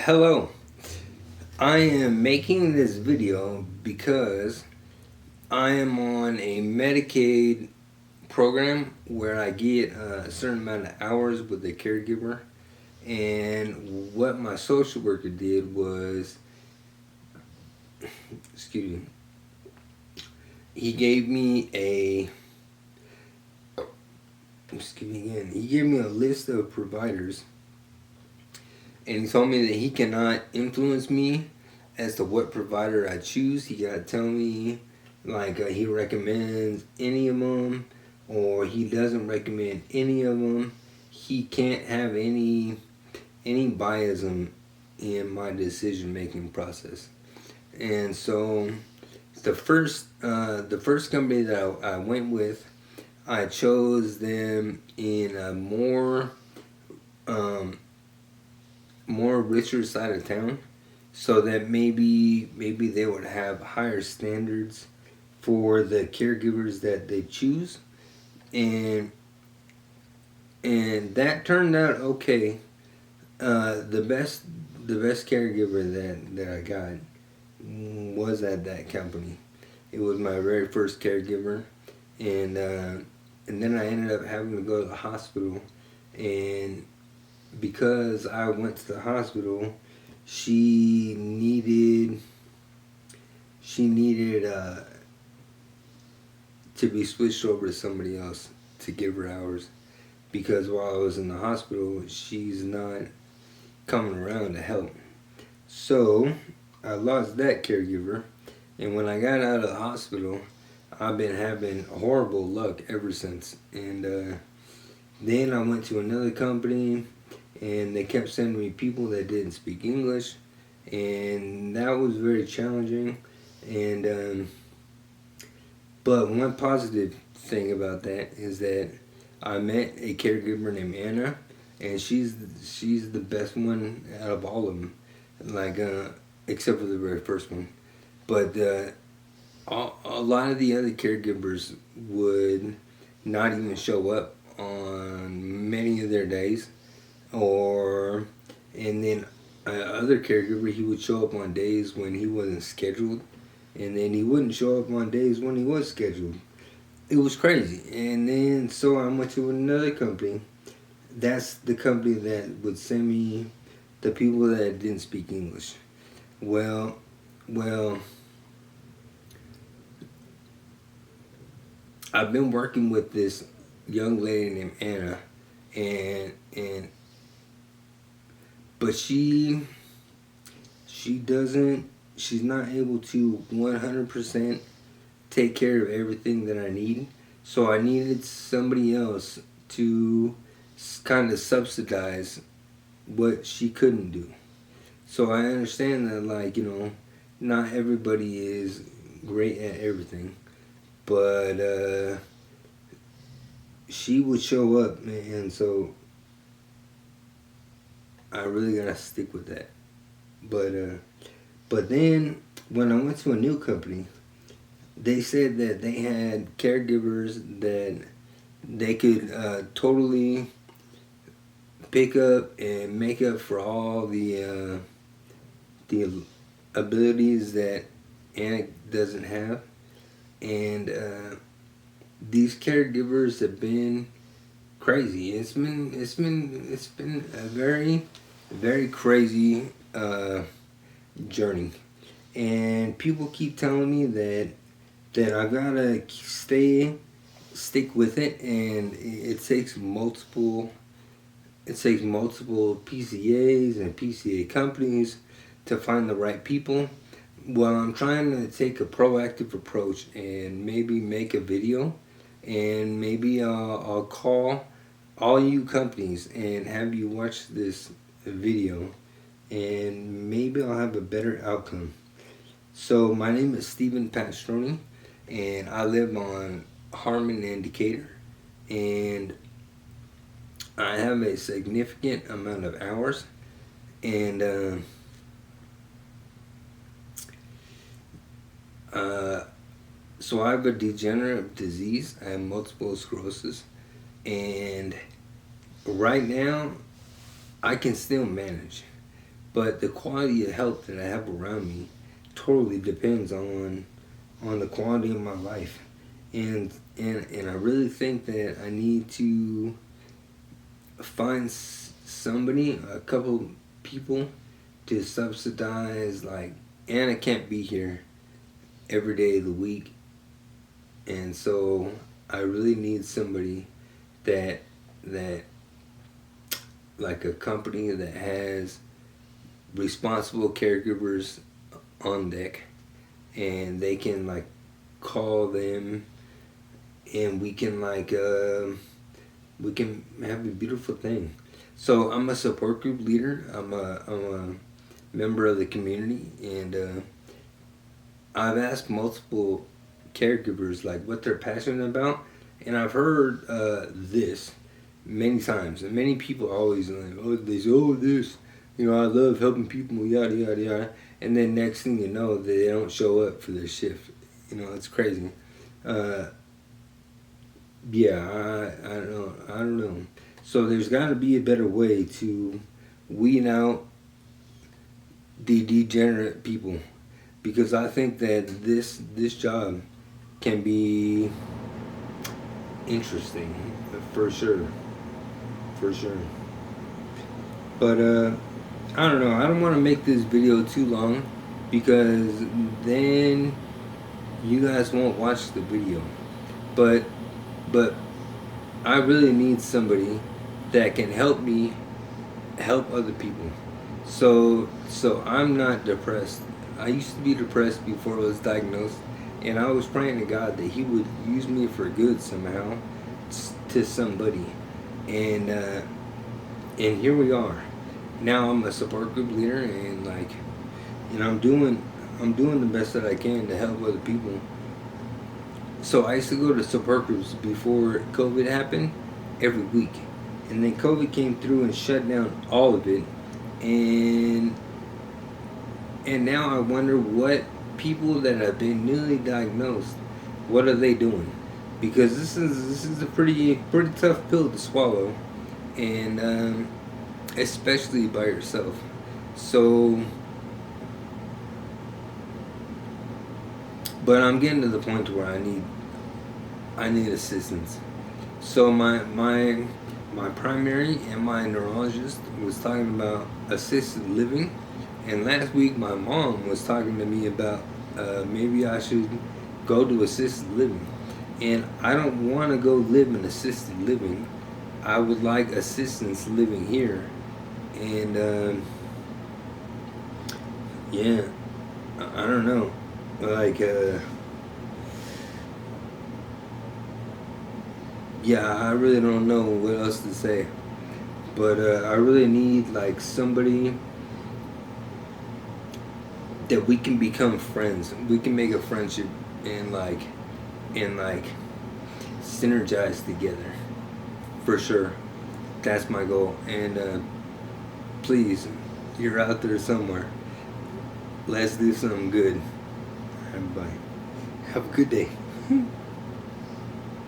Hello, I am making this video because I am on a Medicaid program where I get a certain amount of hours with a caregiver. And what my social worker did was, excuse me, he gave me he gave me a list of providers, and he told me that he cannot influence me as to what provider I choose. He gotta tell me, like, he recommends any of them, or he doesn't recommend any of them. He can't have any bias in my decision making process. And so the first company that I went with, I chose them in a um, more richer side of town, so that maybe they would have higher standards for the caregivers that they choose, and that turned out okay. The best caregiver that I got was at that company. It was my very first caregiver, and then I ended up having to go to the hospital, and because I went to the hospital, she needed to be switched over to somebody else to give her hours, because while I was in the hospital, she's not coming around to help. So I lost that caregiver, and when I got out of the hospital, I've been having horrible luck ever since. And then I went to another company, and they kept sending me people that didn't speak English, and that was very challenging. And but one positive thing about that is that I met a caregiver named Anna, and she's the best one out of all of them, like except for the very first one. But a lot of the other caregivers would not even show up on many of their days, or and then other caregiver, he would show up on days when he wasn't scheduled, and then he wouldn't show up on days when he was scheduled. It was crazy. And then so I went to another company. That's the company that would send me the people that didn't speak English. Well, well, I've been working with this young lady named Anna, and but she doesn't she's not able to 100% take care of everything that I need. So I needed somebody else to kind of subsidize what she couldn't do. So I understand that, like, not everybody is great at everything, but she would show up, and so I really gotta stick with that. But then when I went to a new company, they said that they had caregivers that they could totally pick up and make up for all the abilities that Anna doesn't have. And these caregivers have been crazy. It's been a very crazy journey, and people keep telling me that I gotta stick with it, and it takes multiple PCAs and PCA companies to find the right people. Well, I'm trying to take a proactive approach and maybe make a video, and maybe I'll call all you companies and have you watch this video, and maybe I'll have a better outcome. So my name is Stephen Pastroni, and I live on Harmon and Decatur, and I have a significant amount of hours, and so I have a degenerative disease. I have multiple sclerosis, and right now I can still manage, but the quality of health that I have around me totally depends on the quality of my life. And I really think that I need to find somebody, a couple people, to subsidize, like, Anna can't be here every day of the week, and so I really need somebody that like a company that has responsible caregivers on deck, and they can like call them, and we can we can have a beautiful thing. So I'm a support group leader. I'm a member of the community, and I've asked multiple caregivers like what they're passionate about, and I've heard this many times, and many people always like, oh, they say, oh, this, I love helping people, yada yada yada, and then next thing you know, they don't show up for their shift. It's crazy. Yeah, I don't know. So there's got to be a better way to weed out the degenerate people, because I think that this job can be interesting for sure, But I don't know. I don't want to make this video too long, because then you guys won't watch the video. But I really need somebody that can help me help other people. So I'm not depressed. I used to be depressed before I was diagnosed, and I was praying to God that He would use me for good somehow to somebody, and here we are. Now I'm a support group leader, and I'm doing the best that I can to help other people. So I used to go to support groups before COVID happened every week, and then COVID came through and shut down all of it, and now I wonder what people that have been newly diagnosed, what are they doing? Because this is a pretty tough pill to swallow, and especially by yourself. So, but I'm getting to the point where I need assistance. So my primary and my neurologist was talking about assisted living, and last week my mom was talking to me about maybe I should go to assisted living. And I don't want to go live in assisted living. I would like assistance living here. And yeah, I don't know. Yeah, I really don't know what else to say. But I really need like somebody that we can become friends. We can make a friendship and synergize together. For sure. That's my goal. And please, you're out there somewhere. Let's do something good. Everybody, have a good day.